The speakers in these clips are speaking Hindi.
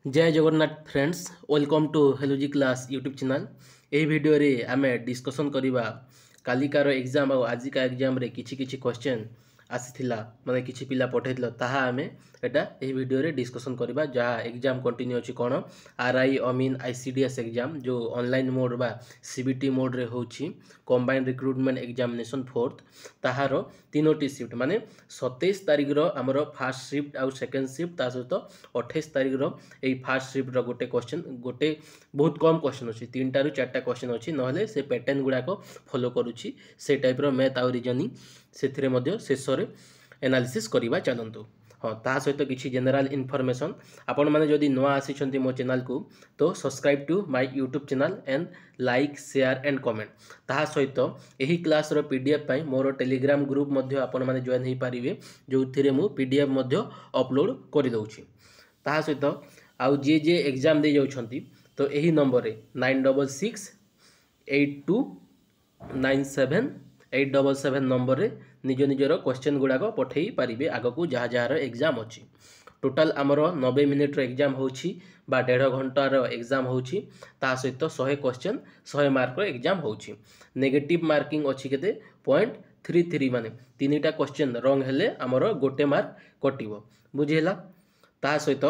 जय जगन्नाथ फ्रेंड्स वेलकम टू हेलोजी क्लास यूट्यूब चैनल। यही वीडियो रे आमे डिस्कसन करिबा कालिकार एग्जाम और आजिका एग्जाम रे किछि क्वेश्चन आसीथिला माने किछि पिला पठैथिला ताहा आमे एटा एही वीडियो रे डिस्कसन करिबा जहा एग्जाम कंटिन्यू अछि कोन आरआई अमीन आईसीडीएस एग्जाम जो ऑनलाइन मोड बा सीबीटी मोड रे होछि कंबाइंड रिक्रूटमेंट एग्जामिनेशन फोर्थ ताहारो तीनोटी शिफ्ट माने 27 तारिख रो हमरो फर्स्ट शिफ्ट आउ सेकंड शिफ्ट ता सहित 28 तारिख रो एई फर्स्ट शिफ्ट रो गोटे क्वेश्चन गोटे बहुत कम क्वेश्चन अछि 3 टा रु 4 टा क्वेश्चन अछि नहले से पैटर्न गुडा को फॉलो करूछि से टाइप रो मैथ आउ रीजनिंग सेथिरे मध्ये शेष रे एनालिसिस करिबा चलंतु। हाँ ता सहित किसी जनरल इनफॉरमेशन आपण माने जदि नुआ आसी मो चैनल को तो subscribe to my YouTube channel and like share and comment ता सहित यही क्लास रो पीडीएफ पाई मोर टेलीग्राम ग्रुप मध्ये आपण माने जॉइन हे पारिबे जो थिरे मु पीडीएफ मध्ये अपलोड करि दउछि। ता सहित आउ जे एग्जाम दे जाउछंती तो यही नंबर रे 966 8297 877 नंबर रे निज निजर क्वेश्चन गुड़ाक पठे पारे आगक जहाँ जार एग्जाम अच्छी टोटाल आमर 90 मिनिट्र एग्जाम होछि बा 1.5 घंटार एग्जाम होछि ता सहित 100 क्वेश्चन 100 मार्क एग्जाम होछि नेगेटिव मार्किंग अच्छी केते 0.33 माने 3टा क्वेश्चन रंग हेले आमर गोटे मार्क कटिवो बुझिहेला। ता सहित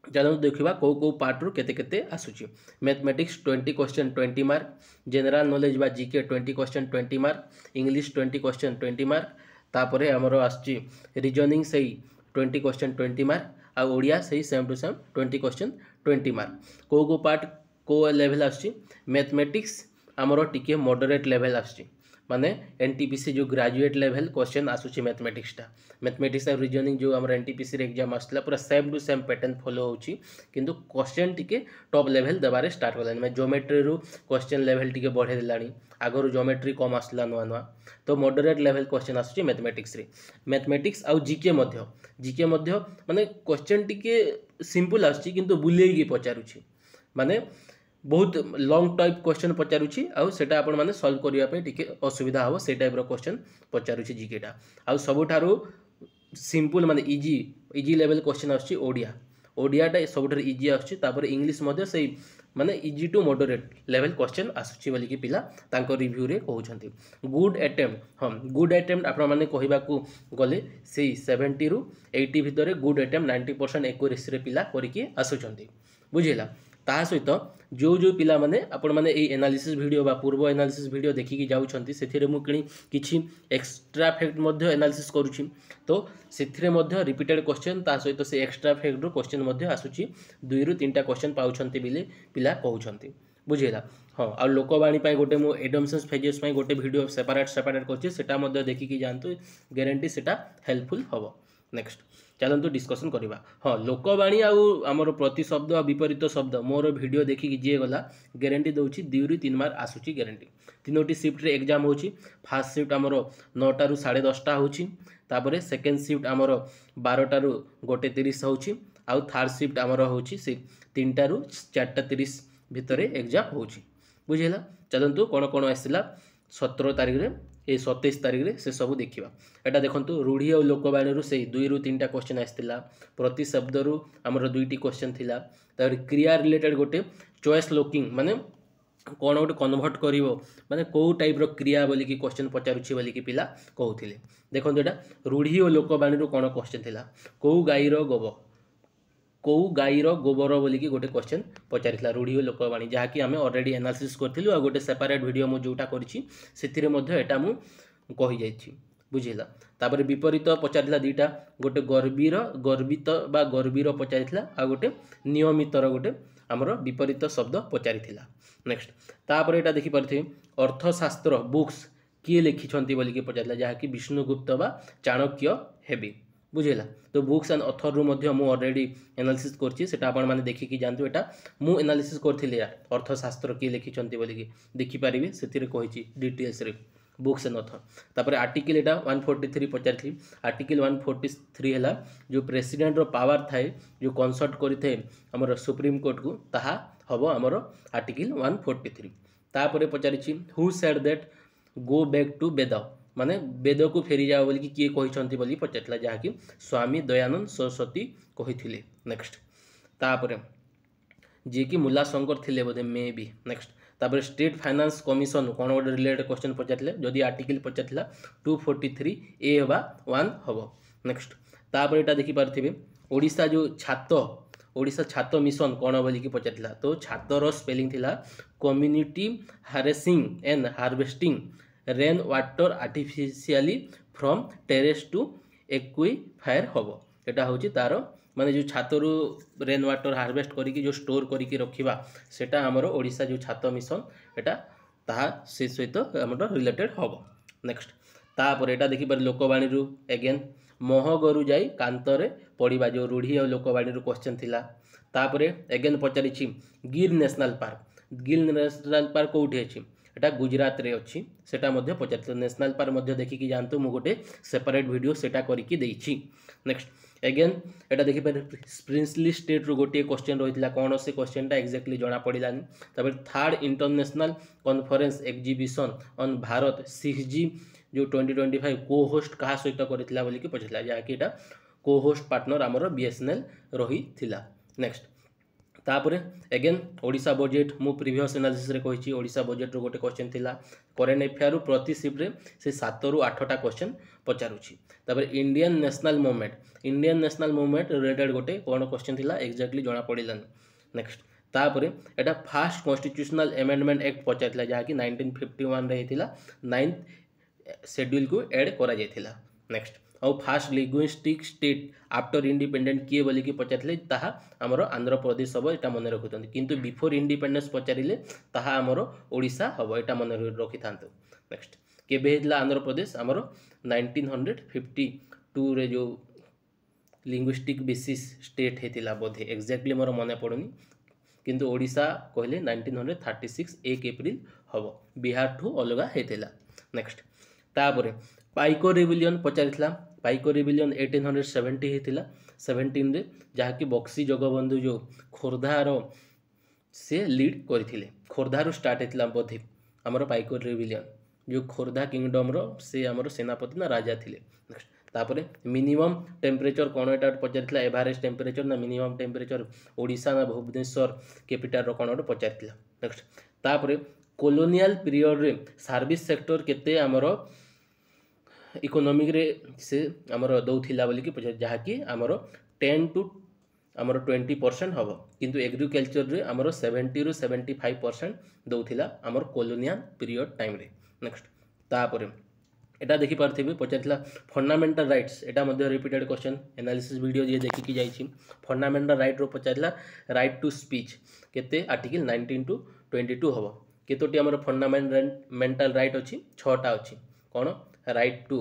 चलो देखा कौ कौ पार्ट रु केते केते आसुची mathematics 20 question 20 mark general knowledge बा GK 20 question 20 mark English 20 question 20 mark तापरे हमरो आसची रीजनिंग सही 20 क्वेश्चन 20 मार्क आ ओडिया सही same to same 20 question 20 mark कौ कौ पार्ट को लेवल आसची मैथमेटिक्स हमरो टिके मॉडरेट लेवल आसची माने एनटीपीसी जो ग्रेजुएट लेवल क्वेश्चन आसुची मैथमेटिक्स और रीजनिंग जो हमर एनटीपीसी रे एग्जाम आसला पूरा same to same pattern follow होची किंतु क्वेश्चन टिके टॉप लेवल देबारे स्टार्ट करलानी मैं ज्योमेट्री रु क्वेश्चन लेवल टिके बढ़े देलानी आगरो ज्योमेट्री कम आसला नुआ नुआ तो मॉडरेट लेवल क्वेश्चन आसुची मैथमेटिक्स आउ जीके मध्य माने क्वेश्चन टिके सिंपल आसुची किंतु बुलेई की पचारुची माने बहुत लॉन्ग टाइप क्वेश्चन पचारुची आउ सेटा आपण माने सॉल्व करिया पे टिके असुविधा हो से टाइप रो क्वेश्चन पचारुची जीकेटा आउ सबुठारु सिंपल माने इजी लेवल क्वेश्चन आछी ओडियाटा सबुठारु इजी आछी तापर इंग्लिश मध्ये सेही माने easy to moderate level question आछी बोली कि पिला तांको रिव्यू रे कहउछंती गुड अटेम्प्ट आपण माने कहिबा को गले सेही 70 रु 80 भितरे गुड अटेम्प्ट 90% एक्यूरेसी रे पिला करिकि आसुछंती बुझिला। ता सहित जो पिला माने आपण माने ए एनालिसिस वीडियो बा पूर्व एनालिसिस वीडियो देखिकी जाउछंती सेथिरे मु किछि एक्स्ट्रा फैक्ट मध्ये एनालिसिस करूछि तो सेथिरे मध्ये रिपीटेड क्वेश्चन ता सहित से एक्स्ट्रा फैक्ट रो क्वेश्चन मध्ये आसुछि 2 रु 3टा क्वेश्चन पाउछंती बिले पिला कहउछंती बुझिला। हाँ आ लोकवाणी पाई गोटे मु एडम्सन्स फेजेस पाई गोटे वीडियो सेपरेट करछि सेटा मध्ये देखिकी जानतु गारंटी सेटा हेल्पफुल हबो। नेक्स्ट चलतु डिस्कसन करवा। हाँ लोकवाणी आमर प्रति शब्द आ विपरीत शब्द मोर वीडियो देखिकी जी गला गारंटी दउछि 2 रु 3 मार्क आसुची गारंटी तीनोटी शिफ्ट रे एग्जाम होछि फर्स्ट शिफ्ट आमर 9टा रु 10:30 होछि तापरे सेकंड शिफ्ट आमर 12टा रु 1:30 होछि आउ थर्ड शिफ्ट आमर होछि से 3टा रु 4:30 भितरे एग्जाम होछि बुझिला। चलतु कोन कोन आसिला 17 तारिख रे ए 27 तारिख रे से सब देखिबा एटा देखंतु रूढ़ी और लोकवाणी रु से 2 रु 3टा क्वेश्चन आस्तिला प्रति शब्द रु हमर 2टी क्वेश्चन थिला तार क्रिया रिलेटेड गोटे चॉइस लॉकिंग माने कोन गोटे कन्वर्ट करिवो माने को टाइप रो क्रिया बोली कि क्वेश्चन पचारुछि बोली कि पिला कहउथिले देखंतु एटा रूढ़ी और लोकवाणी रु कोन क्वेश्चन थिला कौ गाईर गोबर बोली कि गोटे क्वेश्चन पचारिला रूढ़ी और लोकवाणी जहाँकि आम ऑलरेडी एनालिसिस करथिलु आ गोटे सेपरेट वीडियो मु जोटा करिछि सेथिरे मध्ये एटा मु कहि जाइछि बुझिला। तापर विपरीत पचारिला दीटा गोटे गर्वित बा गर्वीर पचारिला आ गोटे नियमितर गोटे हमर विपरीत शब्द पचारिथिला। नेक्स्ट तापर एटा देखि परथि अर्थशास्त्र बुक्स किए लिखिछंती बोली कि पचारिला जहाँकि विष्णुगुप्त बा चाणक्य हेबी बुझेला। तो बुक्स एंड ऑथर रु मध्य मु ऑलरेडी एनालिसिस करछि सेटा आपण माने देखिकी जानतु एटा मु एनालिसिस करथिले अर्थशास्त्र किए लिखिछंती बोली कि देखि परिबे सेतिरे कहिछि डिटेल्स रे बुक्स एंड ऑथर। तापर आर्टिकल एटा 143 पचारथि आर्टिकल 143 हैला जो प्रेसिडेंट रो पावर थाए जो कंसल्ट करिथे हमर सुप्रीम कोर्ट को ताहा हबो हमर आर्टिकल 143। तापर पचारिछि who said that go back to Veda माने वेद को फेरी जाओ बोली कि किए कहिसंती बोली पचारला जहाँकि स्वामी दयानंद सरस्वती कहिथिले। नेक्स्ट तापर जी कि मुला शंकर थिले बोधे मे बी नेक्स्ट तापर स्टेट फाइनेंस कमिशन कौन गोटे रिलेटेड क्वेश्चन पचारे जदि आर्टिकल पचार 243 ए हवा 1 हम नेक्स्ट तापर यहाँ देखिपारे ओडिशा जो ओडिशा छात्र मिशन कौन बोलिकी पचार तो छात्र स्पेलिंग थिला community harassing and harvesting rain water artificially from terrace to aquifer हम यहाँ हूँ तार माने जो छातरू रेन वाटर हार्वेस्ट करिकी जो स्टोर करिकी रखिबा सेटा हमर ओडिशा जो छात्र मिशन एटा ताहा से सहित हमर रिलेटेड हबो नेक्स्ट तापर एटा देखि पर लोकवाणी रु अगेन महगरु जाई कांतरे पड़िबा जो रूढ़ी और लोकवाणी रु क्वेश्चन थिला तापर अगेन पचारिछि गिर नेशनल पार्क कोठी अछि एटा गुजरात रे अछि सेटा मध्ये पचारिछि नेशनल पार्क मध्ये देखिकी जानतु मु गोटे सेपरेट वीडियो सेटा करिकी देइछि नेक्स्ट अगेन एटा देखि पर प्रिंसली स्टेट रो गोटे क्वेश्चन रहितला कोन से क्वेश्चन टा एक्जेक्टली जणा पड़िलानी तबे third international conference exhibition on Bharat 6G जो 2025 को होस्ट कहा सहित करथिला बोली कि पछला जा कि एटा को होस्ट पार्टनर हमर बीएसएनएल रही थिला नेक्स्ट तापर अगेन ओडिशा बजेट मु प्रीवियस एनालिसिस रे कहिछि ओडिशा बजेट रो गोटे क्वेश्चन थिला करेंट अफेयर प्रति शिफ्ट रे से 7 रु 8 टा क्वेश्चन पचारुछि तापर इंडियन नेशनल मूवमेंट रिलेटेड गोटे कोन क्वेश्चन थिला एक्जेक्टली जणा पड़िलानी नेक्स्ट तापर एटा फर्स्ट कॉन्स्टिट्यूशनल अमेंडमेंट एक्ट पचारथिला जा कि 1951 रे हेतिला 9th शेड्यूल को ऐड करा जायथिला नेक्स्ट और fast linguistic state after independent किए बोली कि पचारथिले ताहा हमरो आंध्र प्रदेश हबो एटा मन रखुतंती किंतु बिफोर इंडिपेंडेंस पचारिले ताहा हमरो ओडिशा हबो एटा मन रखिथांतो नेक्स्ट केबे हेतला आंध्र प्रदेश हमरो 1952 रे जो लिंग्विस्टिक बेसिस स्टेट हेतिला बोधे एक्जेक्टली मोर मने पड़ुनी किंतु ओडिशा कहले 1936 1 अप्रैल हबो बिहार ठू अलगा हेतिला नेक्स्ट तापरे पाइको रिविलियन पचारिथिला पाइको रिविलियन 1870 हेतिला 17 रे जहा कि बक्सी जगबंधु जो खोरधार से लीड करथिले खोरधार स्टार्ट हेतिला बोधे हमर पाइको रिविलियन जो खोरधा किंगडम रो से हमर सेनापति ना राजा थिले नेक्स्ट तापरे मिनिमम टेम्परेचर कोन एटा पचारिथिला एवरेज टेम्परेचर ना मिनिमम टेम्परेचर ओडिशा ना भुवनेश्वर कैपिटल रो कोन पचारिथिला नेक्स्ट तापरे कॉलोनियल पीरियड रे सर्विस सेक्टर केते हमर इकोनॉमिक रे से हमर दउथिला बोली कि पचार जहा कि हमर 10 to हमर 20% हबो किंतु एग्रीकल्चर रे हमर 70 ରୁ 75% दउथिला हमर कॉलोनियल पीरियड टाइम रे नेक्स्ट तापरे एटा देखि पारथिबे पचारथिला फंडामेंटल राइट्स एटा मध्ये रिपीटेड क्वेश्चन एनालिसिस वीडियो जे देखि कि जाइछि फंडामेंटल राइट रो पचारथिला राइट टू स्पीच केते आर्टिकल 19 to 22 हबो केतोटी हमर फंडामेंटल राइट अछि 6टा अछि कोन राइट टू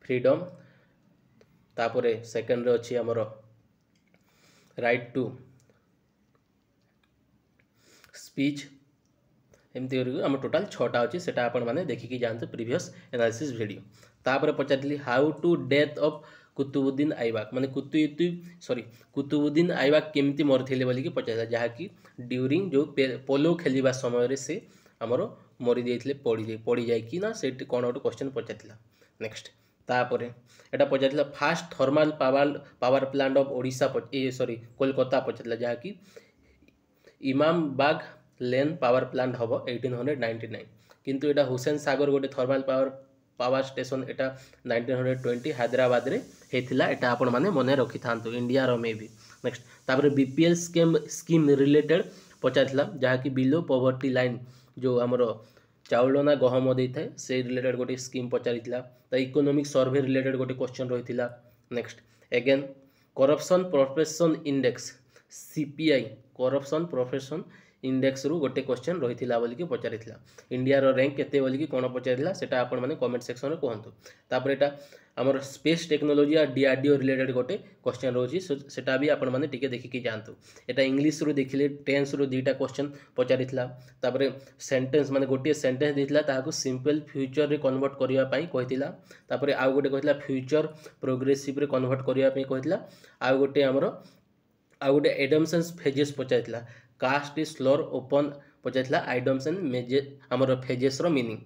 फ्रीडम तापरे सेकंड रे अछि हमर राइट टू स्पीच एमती हम टोटाल 6टा अछि सेटा आपण माने देखि कि जानते प्रीवियस एनालिसिस वीडियो तापरे पचारली how to death of Qutubuddin Aibak माने कुतुबुद्दीन ऐबक केमती मरथिले बोली कि पचारला जहा कि ड्यूरिंग जो पोलो खेलिबा समय रे से हमरो मरि जाइथिले पड़ी जाय कि ना सेट कोन ओट क्वेश्चन पचारथिला नेक्स्ट तापरे एटा पचारथिला first thermal power plant of Odisha Kolkata पचारथिला जहा कि इमामबाग लेन पावर प्लांट हबो 1899 किंतु एटा हुसैन सागर गोटे थर्मल पावर स्टेशन एटा 1920 हैदराबाद रे हेथिला एटा आपण माने मने रखि थांतो इंडिया रो मे भी नेक्स्ट तापरे बीपीएल स्कीम रिलेटेड पचारथिला जहा कि बिलो पॉवर्टी लाइन जो हमरो चाउलना गहम देइथाय से रिलेटेड गोटे स्कीम पचारिथिला त इकोनॉमिक सर्वे रिलेटेड गोटे क्वेश्चन रहिथिला next again corruption profession index CPI corruption profession index रु गोटे क्वेश्चन रहिथिला बोली कि पचारिथिला इंडिया रो रैंक केते बोली कि कोन पचारिथिला सेटा आपण माने कमेंट सेक्शन रे कहंतु तापर एटा हमर स्पेस टेक्नोलॉजी आ डीआरडीओ रिलेटेड गोटे क्वेश्चन रोची सेटा भी आपण माने टिके देखि कि जानतु एटा इंग्लिश रु देखिले टेंस रु दीटा क्वेश्चन पचारिथिला तापर सेंटेंस माने गोटे सेंटेंस देथिला ताहाको सिंपल फ्यूचर रे कन्वर्ट करिया पई कहिथिला तापर आ गोटे कहिथिला फ्यूचर प्रोग्रेसिव रे कन्वर्ट करिया पई कहिथिला आ गोटे एडम्सन्स फेजेस पचारिथिला कास्ट इज स्लोर ओपन पचारिथिला आइडम्सन हमर फेजेस रो मीनिंग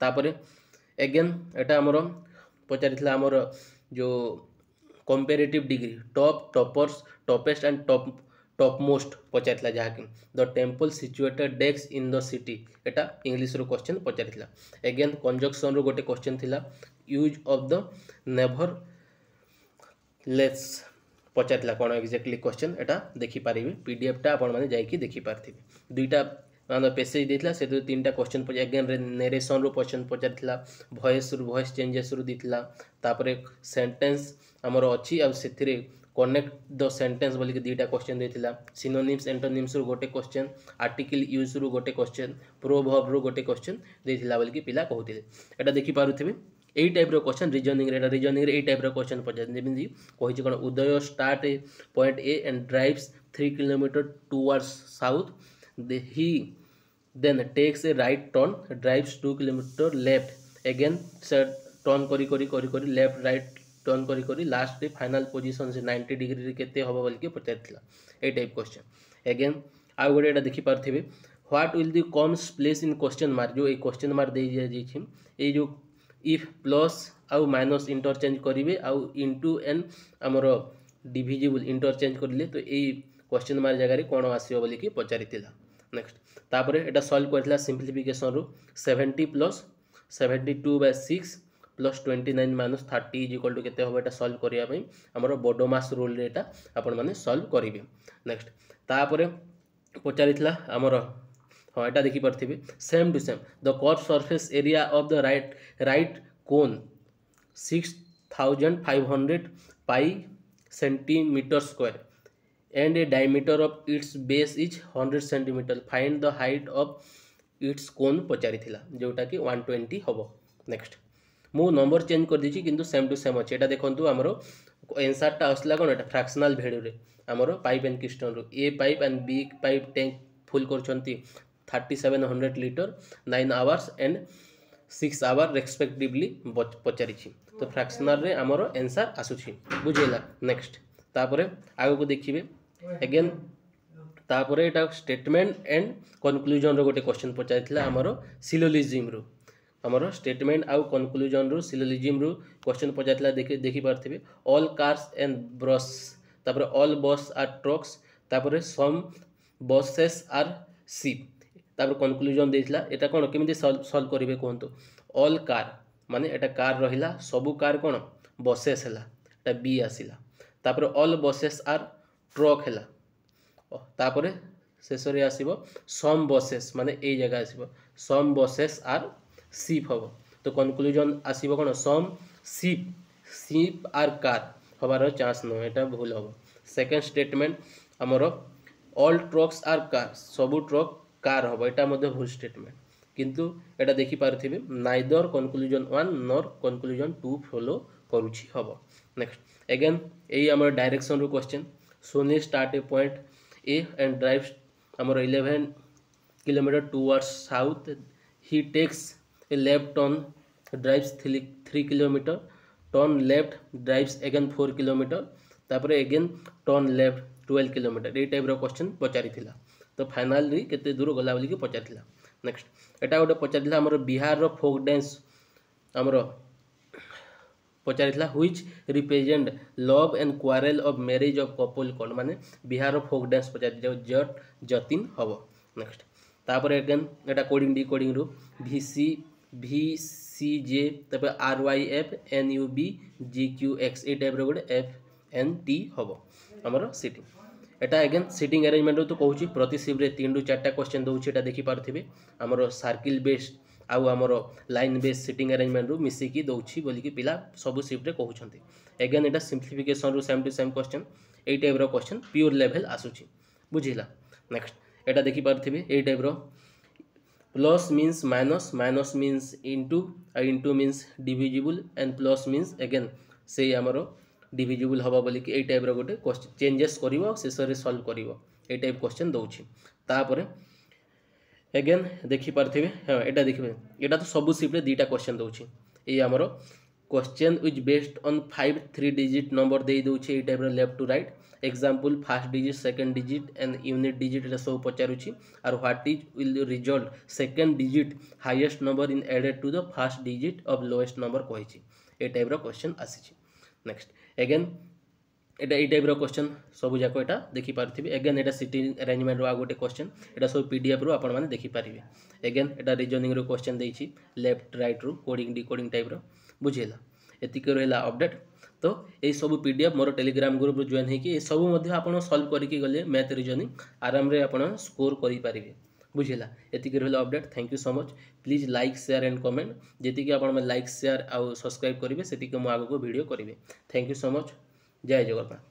तापर अगेन एटा हमर पचारिथिला हमर जो comparative degree toppest and topmost पचारिला जहाँकि the temple situated desk in the city एटा इंग्लिश रो क्वेश्चन पचारिला अगेन कंजक्शन रो गोटे क्वेश्चन थिला use of the never let's पचारिला कौन एक्जाक्टली क्वेश्चन एटा देखि पारिबे पीडीएफ टा आपण माने जाईकी देखि पारथिबे दुईटा मान पेसेज देथिला से तीन टा क्वेश्चन अगेन नेरेशन रो क्वेश्चन पचारिला वॉइस चेंजेस रो दिथिला तापरे सेंटेंस हमर अछि आ सेथिरे कनेक्ट द सेंटेंस बोली के दुईटा क्वेश्चन देथिला सिनोनिम्स एंटोनिम्स रो गोटे क्वेश्चन आर्टिकल यूज रो गोटे क्वेश्चन प्रोवर्ब रो गोटे क्वेश्चन देथिला बोली के पिला कहउथिले एटा देखि पारुथिबे एई टाइप रो क्वेश्चन रीजनिंग रे एई टाइप रो क्वेश्चन पचार जेमिति कहिछि कोन Uday start a point A and drives 3 kilometre towards south he then takes a right turn drives 2 kilometre left again turn करी लेफ्ट राइट टर्न करी लास्ट फाइनल पोजीशन से 90 डिग्री रे केते हबो बोल के पचारथिला ए टाइप क्वेश्चन अगेन आ गोटे एटा देखि पारथिबे what will the comes place in question mark जो ए क्वेश्चन मार्क दे जाई छी ए जो इफ प्लस आउ माइनस इंटरचेंज करेंगे आउ इंटू एन आमर डिविजिबल इंटरचेंज करले तो यही क्वेश्चन मार्क जगह कौन आसो बोल कि पचारि नेक्स्ट तापर एटा सॉल्व करथिला सिंप्लिफिकेशन रो 70 plus 72/6 plus 29 minus 30 is equal to केते होबो एटा सॉल्व करिया पई हमर बोडोमास रूल रे एटा आपण माने सॉल्व करिवे नेक्स्ट तापर पचारिथिला हमर हाँ एटा देखि पारथिबे same to same the curve surface area of the right cone 6500 pi centimetre square and a diameter of its base is 100 centimetre find the height of its cone पचारिथिला जोटा कि 120 हबो नेक्स्ट मु नंबर चेंज कर दीची किंतु सेम टू सेम अछि एटा देखंतु हमरो आंसर टा असला कोन एटा फ्रैक्शनल वैल्यू रे हमरो पाइप एंड किस्टन रो A pipe and B pipe tank full करछंती 3700 litre 9 hours and 6 hour respectively पचारि तो फ्रैक्शनल रे हमरो आंसर आसुछि बुझेला नेक्स्ट तापरे आगो को देखिबे अगेन तापरे एटा स्टेटमेंट एंड कंक्लूजन रो गोटे क्वेश्चन पचारिथिला हमरो सिलोजिज्म रो हमरो स्टेटमेंट आउ कंक्लूजन रो सिलोजिज्म रो क्वेश्चन पचारिथिला देखि पारथिबे ऑल कार्स एंड बस तापरे ऑल बस आर ट्रक्स तापरे सम बसेस आर शिप तापर कंक्लूजन देथिला एटा कोन केमिति सॉल्व करिवे कोहंतो ऑल कार माने एटा कार रहिला सबु कार कोन बसेस हला एटा बी आसिला तापर ऑल बसेस आर ट्रक हला तापर शेषरे आसीबो सम बसेस माने ए जगह आसीबो सम बसेस आर शिप हबो तो कंक्लूजन आसीबो कोन सम शिप आर कार हबार चांस न एटा भूल हबो सेकंड स्टेटमेंट हमरो ऑल ट्रक्स आर कार सबु ट्रक कार हम एटा मध्य भूल स्टेटमेंट किंतु एटा देखि पारथिबे neither conclusion 1 nor conclusion 2 follow करूछि हबो नेक्स्ट अगेन एई हमर डायरेक्शन रो question Soni start a point A and drives हमर 11 kilometre towards south he takes a left turn drives 3 kilometre turn left drives again 4 kilometre तापर अगेन टर्न लेफ्ट 12 किलोमीटर ए टाइप रो क्वेश्चन पचारिथिला तो फाइनली केते दूर गला बोली के पचारथिला नेक्स्ट एटा गोटे पचारथिला हमर बिहार रो फोक डांस हमर पचारथिला which represent love and quarrel of marriage of couple called माने बिहार रो फोक डांस पचार जट जतिन हबो नेक्स्ट तापर अगेन एटा कोडिंग डी कोडिंग रो VCJ तापर RYF NUB GQX ए टाइप रो गोटे FNT हबो हमर सिटी एटा अगेन सीटिंग अरेंजमेंट तो कहूँ प्रति शिफ्ट 3 ରୁ 4टा क्वेश्चन दूसरी एटा देखि पारथिबे हमरो सर्किल बेस्ड आउ हमरो लाइन बेस्ड सीटिंग अरेंजमेंट रू मिसिकी दउछि बोली कि पिला सब शिफ्ट रे कहउछंती अगेन एटा सिंप्लिफिकेशन रू सेम टू सेम क्वेश्चन ए टाइप रो क्वेश्चन प्योर लेवल आसुछि बुझिला नेक्स्ट एटा देखि पारथिबे ए टाइप रो plus means minus minus means into means divisible and plus means again से हमरो डिविजिबल हवा बोली कि ए टाइप रो गोटे क्वेश्चन चेंजेस करिवो शेष रे सॉल्व करिवो ए टाइप क्वेश्चन दउछि तापर अगेन देखि पारथिबे हां एटा देखिबे एटा तो सब शिफ्ट रे दुटा क्वेश्चन दउछि ए हमरो question is based on 5 3 digit number दे दउछि ए टाइप रो left to right example first digit second digit and unit digit एटा सब पचारुछि और what is will result second digit highest number in added to the first digit of lowest number कहिछि ए टाइप रो क्वेश्चन आसीछि नेक्स्ट अगेन এটা এই টাইप्र क्वेश्चन सब जाक यहाँ देखिपे एगेन यहाँ सिटिंग अरेंजमेंट आ गोटे क्वेश्चन यहाँ सब पीडीएफ रू आपने देखिपारे एगेन यहाँ रिजनिंग रू क्वेश्चन देती लेफ्ट राइट रू कोडिंग डिकोडिंग टाइप्र बुझेगा एतिक रहा अपडेट तो ये सब पीडीएफ मोर टेलीग्राम ग्रुप रू जॉइन होगी सब आप सल्व करके गले मैथ रिजनिंग आराम रे आप स्कोर करें बुझेगा एतिक रहा update thank you so much please like share and comment जी आप लाइक शेयर आउ सब्सक्राइब करेंगे से आगे वीडियो करेंगे थैंक यू सो मच जय जगन्नाथ।